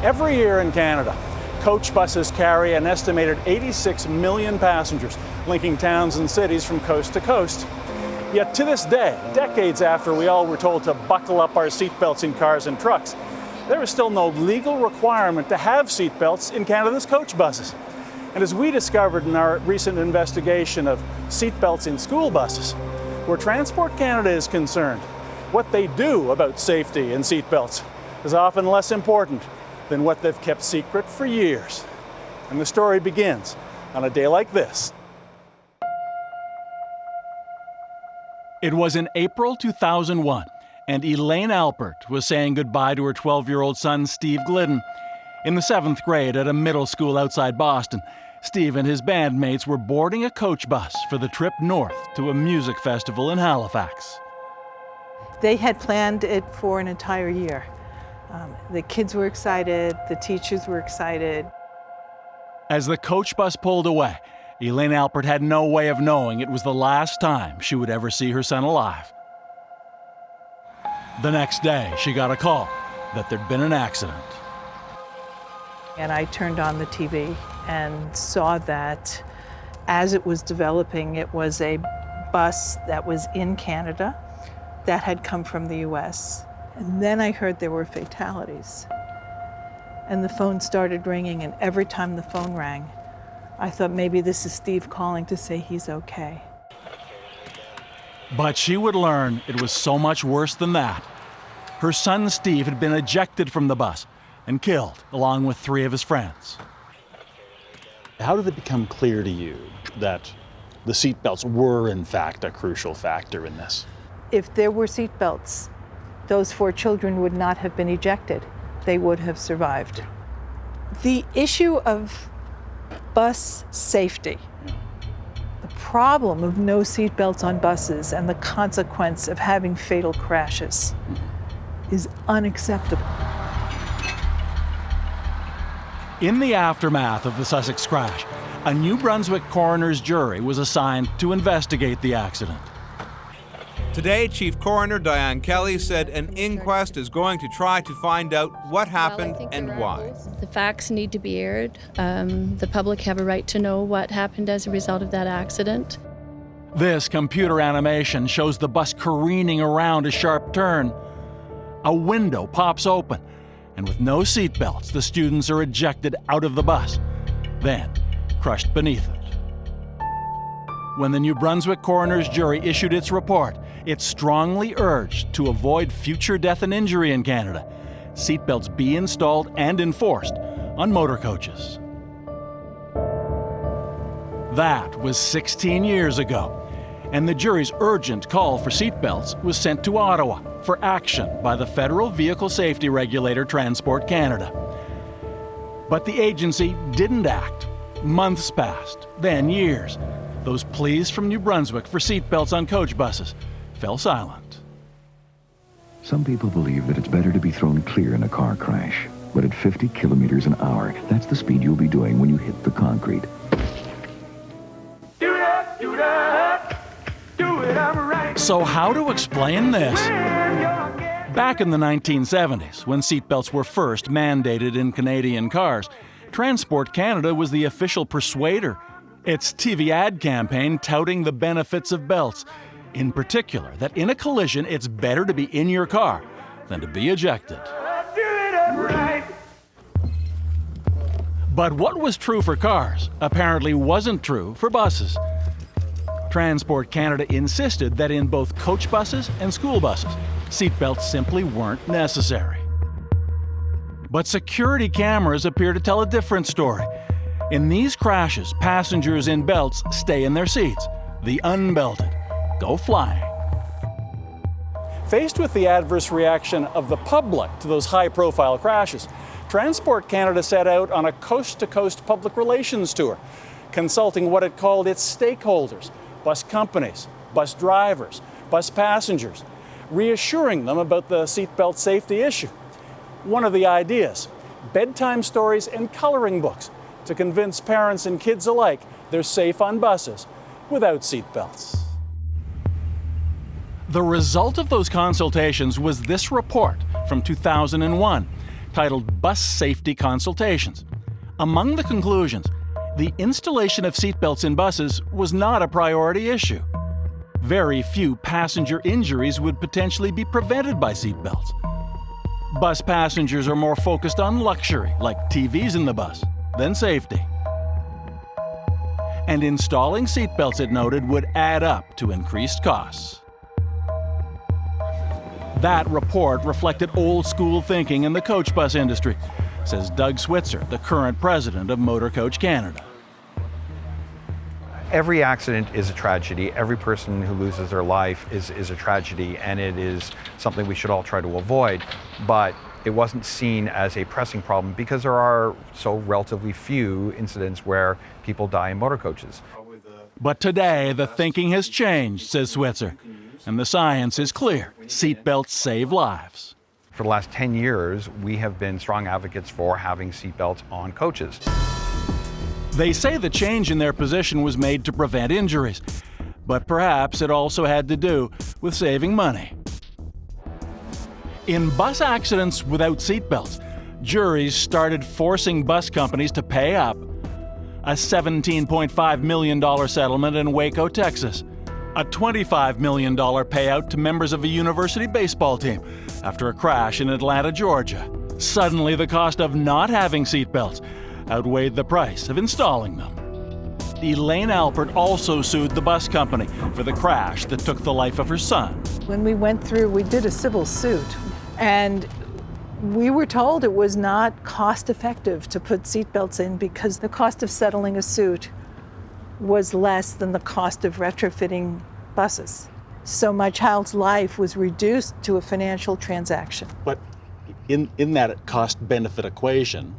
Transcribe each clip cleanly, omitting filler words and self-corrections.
Every year in Canada, coach buses carry an estimated 86 million passengers, linking towns and cities from coast to coast. Yet to this day, decades after we all were told to buckle up our seatbelts in cars and trucks, there is still no legal requirement to have seatbelts in Canada's coach buses. And as we discovered in our recent investigation of seatbelts in school buses, where Transport Canada is concerned, what they do about safety and seatbelts is often less important than what they've kept secret for years. And the story begins on a day like this. It was in April 2001, and Elaine Albert was saying goodbye to her 12-year-old son, Steve Glidden. In the 7th grade at a middle school outside Boston, Steve and his bandmates were boarding a coach bus for the trip north to a music festival in Halifax. They had planned it for an entire year. The kids were excited, the teachers were excited. As the coach bus pulled away, Elaine Albert had no way of knowing it was the last time she would ever see her son alive. The next day, she got a call that there'd been an accident. And I turned on the TV and saw that as it was developing, it was a bus that was in Canada that had come from the US. And then I heard there were fatalities. And the phone started ringing, and every time the phone rang, I thought maybe this is Steve calling to say he's okay. But she would learn it was so much worse than that. Her son Steve had been ejected from the bus and killed along with 3 of his friends. How did it become clear to you that the seatbelts were in fact a crucial factor in this? If there were seatbelts, those 4 children would not have been ejected. They would have survived. The issue of bus safety, the problem of no seatbelts on buses and the consequence of having fatal crashes is unacceptable. In the aftermath of the Sussex crash, a New Brunswick coroner's jury was assigned to investigate the accident. Today, Chief Coroner Diane Kelley said an inquest is going to try to find out what happened and why. The facts need to be aired. The public have a right to know what happened as a result of that accident. This computer animation shows the bus careening around a sharp turn. A window pops open, and with no seatbelts, the students are ejected out of the bus, then crushed beneath it. When the New Brunswick coroner's jury issued its report, it strongly urged to avoid future death and injury in Canada, seatbelts be installed and enforced on motor coaches. That was 16 years ago, and the jury's urgent call for seatbelts was sent to Ottawa for action by the federal vehicle safety regulator Transport Canada. But the agency didn't act. Months passed, then years. Those pleas from New Brunswick for seatbelts on coach buses fell silent. Some people believe that it's better to be thrown clear in a car crash. But at 50 kilometers an hour, that's the speed you'll be doing when you hit the concrete. So how to explain this? Back in the 1970s, when seatbelts were first mandated in Canadian cars, Transport Canada was the official persuader. Its TV ad campaign touting the benefits of belts, in particular that in a collision it's better to be in your car than to be ejected. But what was true for cars apparently wasn't true for buses. Transport Canada insisted that in both coach buses and school buses, seatbelts simply weren't necessary. But security cameras appear to tell a different story. In these crashes, passengers in belts stay in their seats. The unbelted go flying. Faced with the adverse reaction of the public to those high-profile crashes, Transport Canada set out on a coast-to-coast public relations tour, consulting what it called its stakeholders, bus companies, bus drivers, bus passengers, reassuring them about the seatbelt safety issue. One of the ideas, bedtime stories and coloring books to convince parents and kids alike they're safe on buses without seatbelts. The result of those consultations was this report from 2001 titled Bus Safety Consultations. Among the conclusions, the installation of seatbelts in buses was not a priority issue. Very few passenger injuries would potentially be prevented by seatbelts. Bus passengers are more focused on luxury, like TVs in the bus, than safety. And installing seatbelts, it noted, would add up to increased costs. That report reflected old-school thinking in the coach bus industry, says Doug Switzer, the current president of Motor Coach Canada. Every accident is a tragedy. Every person who loses their life is a tragedy, and it is something we should all try to avoid. But it wasn't seen as a pressing problem because there are so relatively few incidents where people die in motor coaches. But today, the thinking has changed, says Switzer, and the science is clear. Seatbelts save lives. For the last 10 years, we have been strong advocates for having seatbelts on coaches. They say the change in their position was made to prevent injuries, but perhaps it also had to do with saving money. In bus accidents without seatbelts, juries started forcing bus companies to pay up. A $17.5 million settlement in Waco, Texas. A $25 million payout to members of a university baseball team after a crash in Atlanta, Georgia. Suddenly, the cost of not having seatbelts outweighed the price of installing them. Elaine Albert also sued the bus company for the crash that took the life of her son. When we went through, we did a civil suit, and we were told it was not cost-effective to put seatbelts in because the cost of settling a suit was less than the cost of retrofitting buses. So my child's life was reduced to a financial transaction. But in that cost-benefit equation,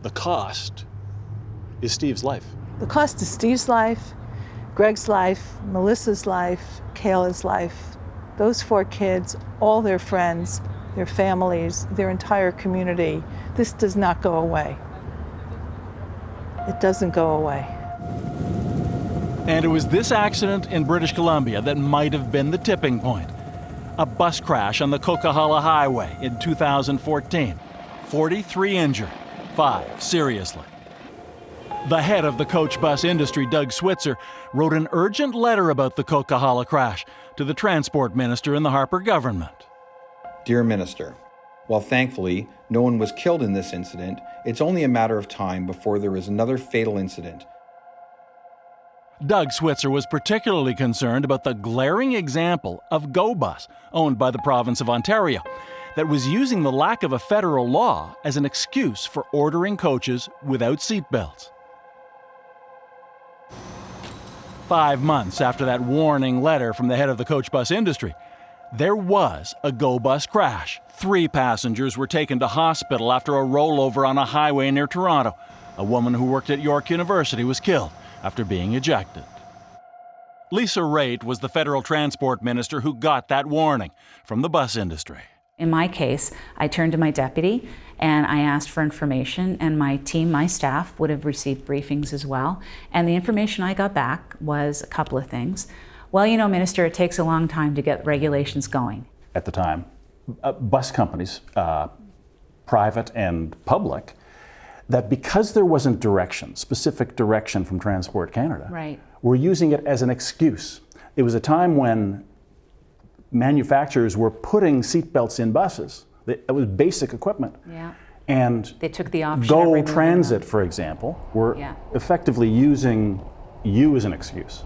the cost is Steve's life. The cost is Steve's life, Greg's life, Melissa's life, Kayla's life. Those 4 kids, all their friends, their families, their entire community. This does not go away. It doesn't go away. And it was this accident in British Columbia that might have been the tipping point. A bus crash on the Coquihalla Highway in 2014. 43 injured, 5 seriously. The head of the coach bus industry, Doug Switzer, wrote an urgent letter about the Coquihalla crash to the transport minister in the Harper government. Dear Minister, while thankfully no one was killed in this incident, it's only a matter of time before there is another fatal incident. Doug Switzer was particularly concerned about the glaring example of GoBus, owned by the province of Ontario, that was using the lack of a federal law as an excuse for ordering coaches without seatbelts. 5 months after that warning letter from the head of the coach bus industry, there was a GoBus crash. 3 passengers were taken to hospital after a rollover on a highway near Toronto. A woman who worked at York University was killed after being ejected. Lisa Rait was the federal transport minister who got that warning from the bus industry. In my case, I turned to my deputy and I asked for information, and my team, my staff, would have received briefings as well. And the information I got back was a couple of things. Well, you know, Minister, it takes a long time to get regulations going. At the time, bus companies, private and public, that because there wasn't direction, specific direction from Transport Canada, Right. were using it as an excuse. It was a time when manufacturers were putting seatbelts in buses. It was basic equipment. Yeah. And They took the option. Go Transit, for example, were effectively using you as an excuse.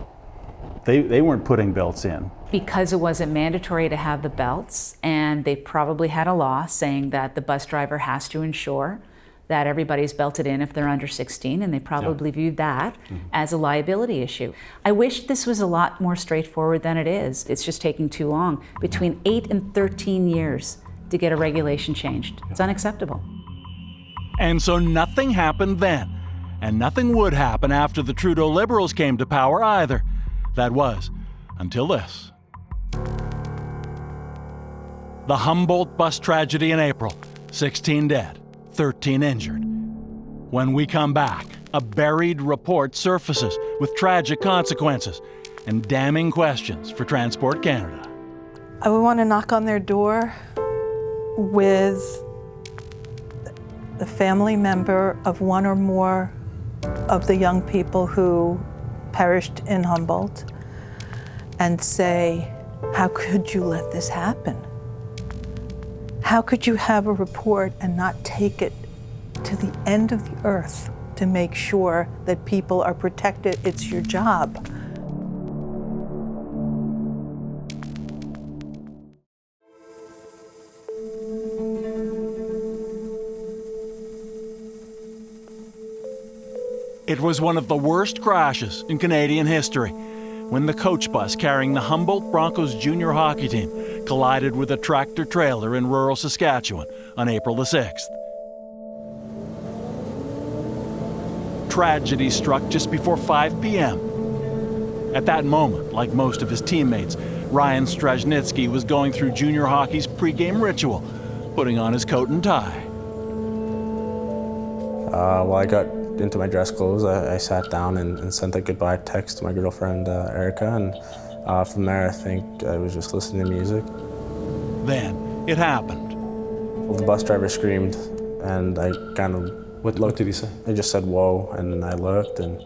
They weren't putting belts in. Because it wasn't mandatory to have the belts, and they probably had a law saying that the bus driver has to ensure that everybody's belted in if they're under 16, and they probably viewed that as a liability issue. I wish this was a lot more straightforward than it is. It's just taking too long. Between 8 and 13 years to get a regulation changed. It's unacceptable. And so nothing happened then, and nothing would happen after the Trudeau Liberals came to power either. That was, until this. The Humboldt bus tragedy in April, 16 dead. 13 injured. When we come back, a buried report surfaces with tragic consequences and damning questions for Transport Canada. I would want to knock on their door with the family member of one or more of the young people who perished in Humboldt and say, how could you let this happen? How could you have a report and not take it to the end of the earth to make sure that people are protected? It's your job. It was one of the worst crashes in Canadian history when the coach bus carrying the Humboldt Broncos junior hockey team collided with a tractor-trailer in rural Saskatchewan on April the 6th. Tragedy struck just before 5 p.m. At that moment, like most of his teammates, Ryan Strajnicki was going through junior hockey's pregame ritual, putting on his coat and tie. Well, I got into my dress clothes. I sat down and sent a goodbye text to my girlfriend, Erica, and from there I think I was just listening to music. Then it happened. Well, the bus driver screamed, and I kind of What did he say? I just said, whoa, and then I looked, and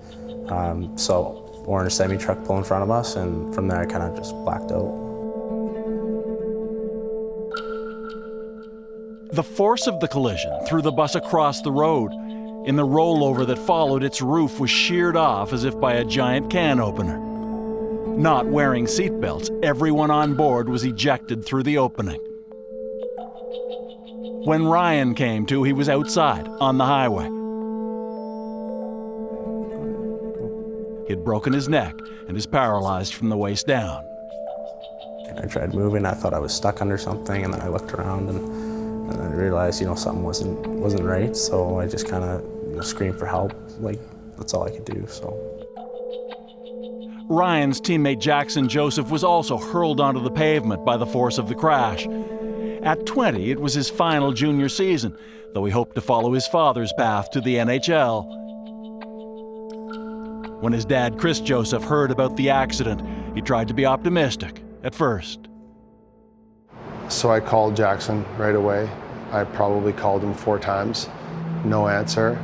saw orange semi-truck pull in front of us, and from there I kind of just blacked out. The force of the collision threw the bus across the road. In the rollover that followed, its roof was sheared off as if by a giant can opener. Not wearing seatbelts, everyone on board was ejected through the opening. When Ryan came to, he was outside on the highway. He'd broken his neck and is paralyzed from the waist down. I tried moving. I thought I was stuck under something, and then I looked around and I realized, something wasn't right. So I just kind of screamed for help. Like, that's all I could do. So Ryan's teammate Jackson Joseph was also hurled onto the pavement by the force of the crash. At 20, it was his final junior season, though he hoped to follow his father's path to the NHL. When his dad, Chris Joseph, heard about the accident, he tried to be optimistic at first. So I called Jackson right away. I probably called him 4 times, no answer.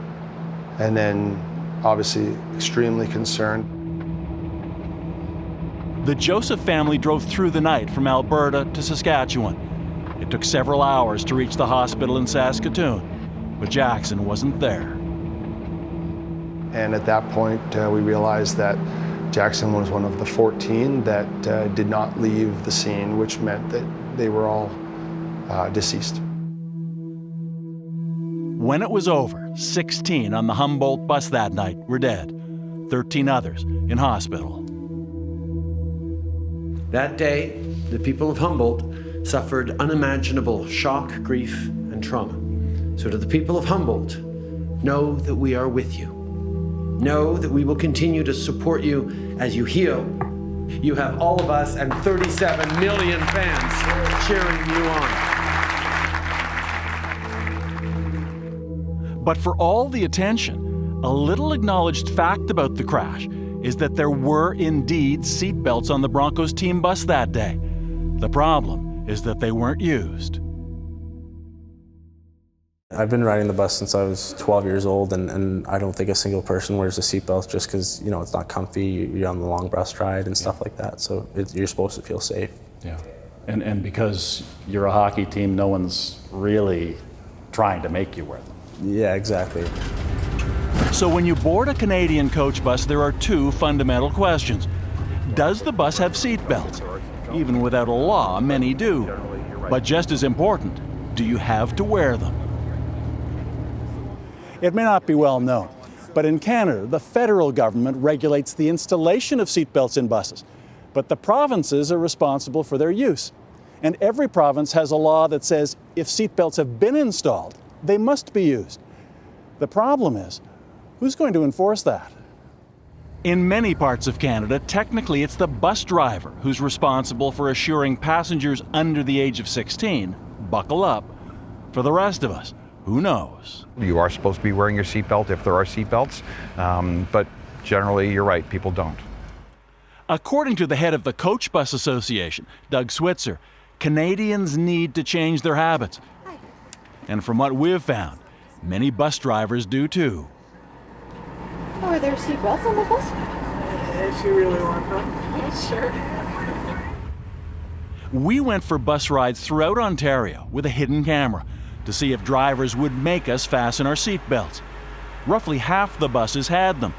And then, obviously, extremely concerned. The Joseph family drove through the night from Alberta to Saskatchewan. It took several hours to reach the hospital in Saskatoon, but Jackson wasn't there. And at that point, we realized that Jackson was one of the 14 that did not leave the scene, which meant that they were all deceased. When it was over, 16 on the Humboldt bus that night were dead, 13 others in hospital. That day, the people of Humboldt suffered unimaginable shock, grief, and trauma. So to the people of Humboldt, know that we are with you. Know that we will continue to support you as you heal. You have all of us and 37 million fans cheering you on. But for all the attention, a little acknowledged fact about the crash is that there were indeed seatbelts on the Broncos team bus that day. The problem is that they weren't used. I've been riding the bus since I was 12 years old, and I don't think a single person wears a seatbelt just because, it's not comfy, you're on the long bus ride and stuff like that, so you're supposed to feel safe. Yeah, and because you're a hockey team, no one's really trying to make you wear them. Yeah, exactly. So when you board a Canadian coach bus, there are 2 fundamental questions. Does the bus have seatbelts? Even without a law, many do. But just as important, do you have to wear them? It may not be well known, but in Canada, the federal government regulates the installation of seatbelts in buses, but the provinces are responsible for their use. And every province has a law that says if seatbelts have been installed, they must be used. The problem is, who's going to enforce that? In many parts of Canada, technically it's the bus driver who's responsible for assuring passengers under the age of 16, buckle up. For the rest of us, who knows? You are supposed to be wearing your seatbelt if there are seatbelts, but generally, you're right, people don't. According to the head of the Coach Bus Association, Doug Switzer, Canadians need to change their habits And from what we've found, many bus drivers do too. Oh, are there seatbelts on the bus? If you really want them. Sure. We went for bus rides throughout Ontario with a hidden camera to see if drivers would make us fasten our seatbelts. Roughly half the buses had them,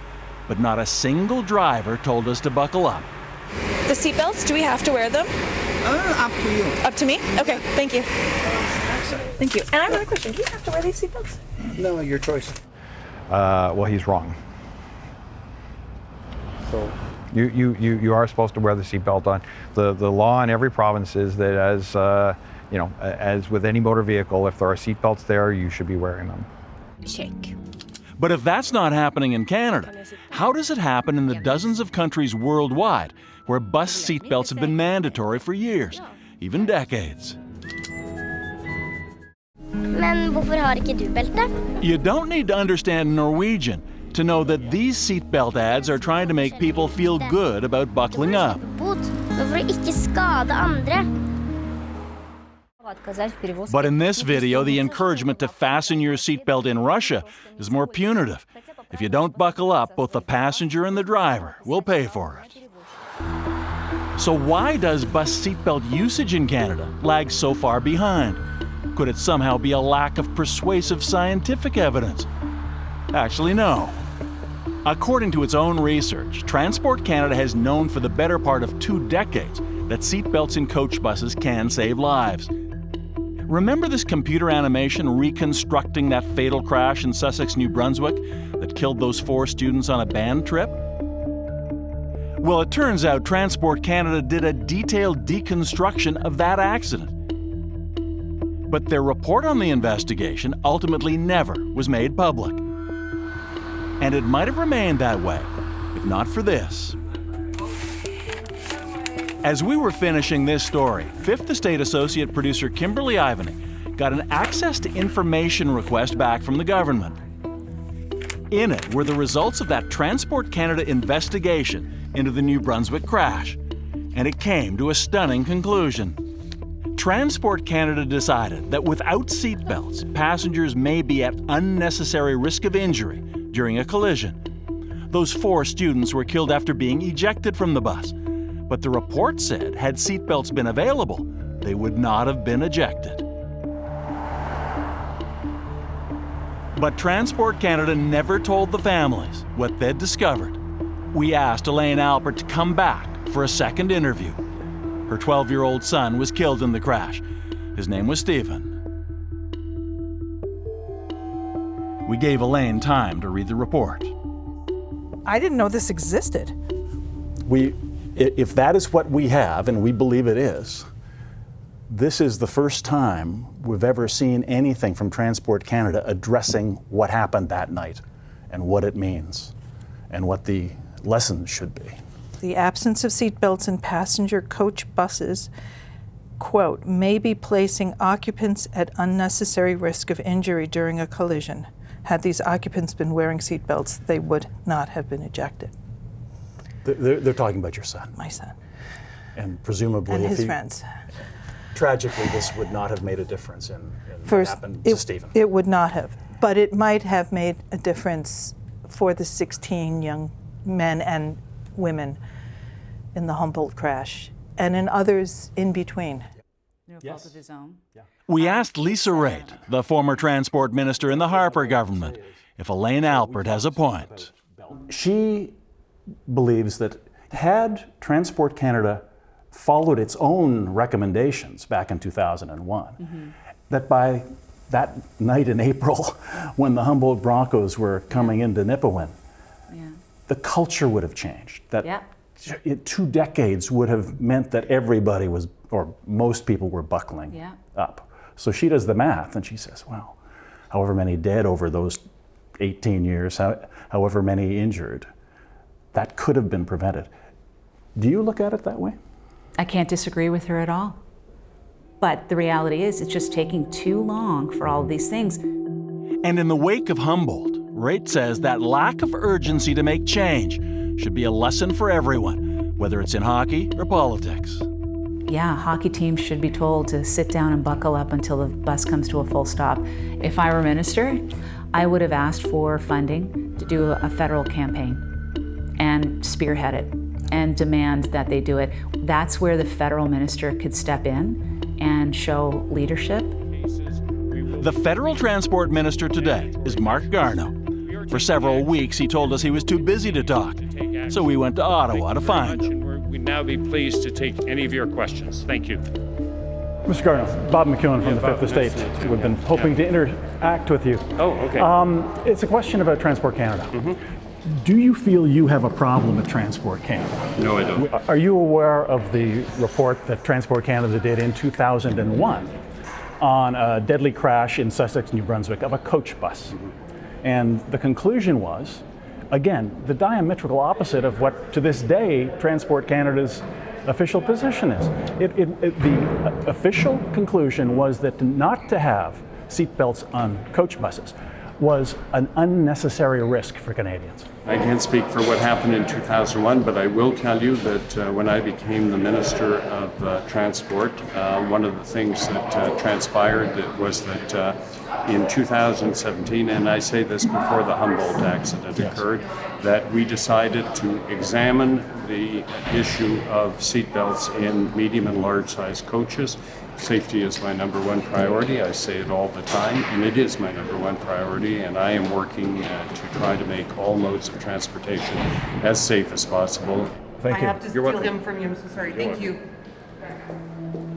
but not a single driver told us to buckle up. The seatbelts, do we have to wear them? Up to you. Up to me? Okay, thank you. Thank you. And I have another question. Do you have to wear these seatbelts? No, your choice. Well, he's wrong. So you are supposed to wear the seatbelt on. The law in every province is that as with any motor vehicle, if there are seatbelts there, you should be wearing them. Check. But if that's not happening in Canada, how does it happen in the dozens of countries worldwide where bus seatbelts have been mandatory for years, even decades? Men hvorfor har ikke du belte? You don't need to understand Norwegian to know that these seatbelt ads are trying to make people feel good about buckling up. Hvorfor ikke skade andre? But in this video, the encouragement to fasten your seatbelt in Russia is more punitive. If you don't buckle up, both the passenger and the driver will pay for it. So why does bus seatbelt usage in Canada lag so far behind? Could it somehow be a lack of persuasive scientific evidence? Actually, no. According to its own research, Transport Canada has known for the better part of 2 decades that seatbelts in coach buses can save lives. Remember this computer animation reconstructing that fatal crash in Sussex, New Brunswick that killed those 4 students on a band trip? Well, it turns out Transport Canada did a detailed deconstruction of that accident. But their report on the investigation ultimately never was made public. And it might have remained that way, if not for this. As we were finishing this story, Fifth Estate associate producer Kimberly Ivany got an access to information request back from the government. In it were the results of that Transport Canada investigation into the New Brunswick crash, and it came to a stunning conclusion. Transport Canada decided that without seatbelts, passengers may be at unnecessary risk of injury during a collision. Those 4 students were killed after being ejected from the bus, but the report said had seatbelts been available, they would not have been ejected. But Transport Canada never told the families what they'd discovered. We asked Elaine Albert to come back for a second interview. Her 12-year-old son was killed in the crash. His name was Stephen. We gave Elaine time to read the report. I didn't know this existed. If that is what we have, and we believe it is, this is the first time we've ever seen anything from Transport Canada addressing what happened that night and what it means and what the lessons should be. The absence of seatbelts in passenger coach buses, quote, may be placing occupants at unnecessary risk of injury during a collision. Had these occupants been wearing seatbelts, they would not have been ejected. They're talking about your son. My son. And presumably, and his friends. Tragically, this would not have made a difference in what happened to Stephen. It would not have, but it might have made a difference for the 16 young men and women in the Humboldt crash, and in others in between. No fault of his own. We asked Lisa Rait, the former transport minister in the Harper government, if Elaine Albert has a point. She believes that had Transport Canada followed its own recommendations back in 2001, that by that night in April, when the Humboldt Broncos were coming into Nipawin, the culture would have changed. That 2 decades would have meant that everybody was, or most people were buckling up. So she does the math and she says, well, however many dead over those 18 years, however many injured, that could have been prevented. Do you look at it that way? I can't disagree with her at all. But the reality is, it's just taking too long for all of these things. And in the wake of Humboldt, Rait says that lack of urgency to make change should be a lesson for everyone, whether it's in hockey or politics. yeah, hockey teams should be told to sit down and buckle up until the bus comes to a full stop. If I were minister, I would have asked for funding to do a federal campaign and spearhead it and demand that they do it. That's where the federal minister could step in and show leadership. The federal transport minister today is Mark Garneau. For several weeks, he told us he was too busy to talk, so we went to Ottawa to find him. We'd now be pleased to take any of your questions. Thank you. Mr. Garneau, Bob McKeown from the Fifth Estate. We've been hoping to interact with you. Oh, okay. It's a question about Transport Canada. Do you feel you have a problem at Transport Canada? No, I don't. Are you aware of the report that Transport Canada did in 2001 on a deadly crash in Sussex, New Brunswick, of a coach bus? And the conclusion was, again, the diametrical opposite of what, to this day, Transport Canada's official position is. The official conclusion was that not to have seatbelts on coach buses was an unnecessary risk for Canadians. I can't speak for what happened in 2001, but I will tell you that when I became the Minister of Transport, one of the things that transpired was that in 2017, and I say this before the Humboldt accident occurred, that we decided to examine the issue of seatbelts in medium and large size coaches. Safety is my number one priority. I say it all the time, and it is my number one priority, and I am working to try to make all modes of transportation as safe as possible. Thank you. I have to steal him from you. I'm so sorry. Thank you.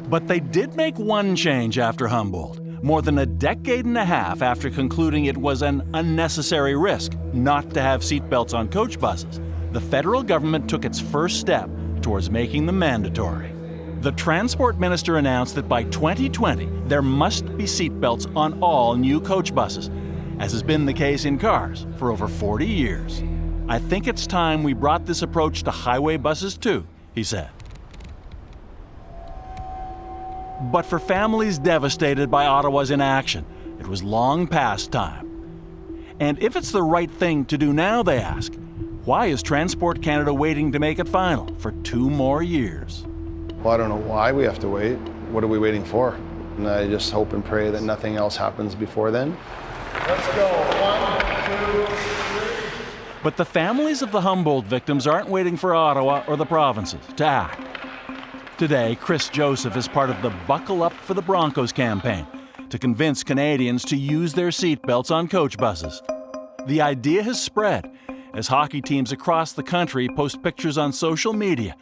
But they did make one change after Humboldt, more than a decade and a half after concluding it was an unnecessary risk not to have seatbelts on coach buses. The federal government took its first step towards making them mandatory. The transport minister announced that by 2020, there must be seatbelts on all new coach buses, as has been the case in cars for over 40 years. I think it's time we brought this approach to highway buses too, he said. But for families devastated by Ottawa's inaction, it was long past time. And if it's the right thing to do now, they ask, why is Transport Canada waiting to make it final for 2 more years? Well, I don't know why we have to wait. What are we waiting for? And I just hope and pray that nothing else happens before then. Let's go. 1, 2, 3. But the families of the Humboldt victims aren't waiting for Ottawa or the provinces to act. Today, Chris Joseph is part of the Buckle Up for the Broncos campaign to convince Canadians to use their seatbelts on coach buses. The idea has spread as hockey teams across the country post pictures on social media,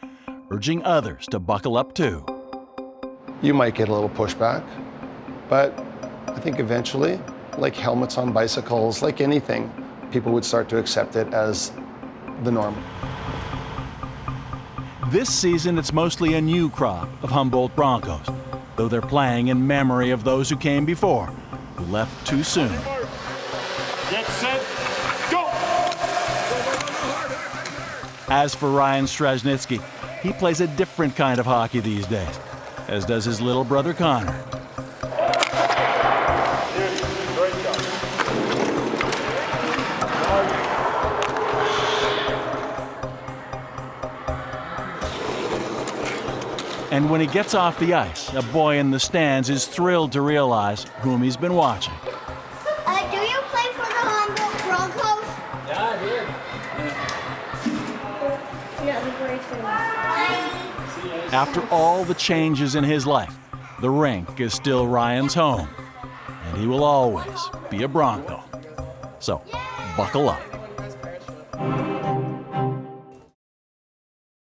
urging others to buckle up too. You might get a little pushback, but I think eventually, like helmets on bicycles, like anything, people would start to accept it as the norm. This season, it's mostly a new crop of Humboldt Broncos, though they're playing in memory of those who came before, who left too soon. Get set, go! As for Ryan Strasnitsky, he plays a different kind of hockey these days, as does his little brother Connor. And when he gets off the ice, a boy in the stands is thrilled to realize whom he's been watching. Do you play for the Humboldt Broncos? Yeah, I did. After all the changes in his life, the rink is still Ryan's home, and he will always be a Bronco. So, buckle up.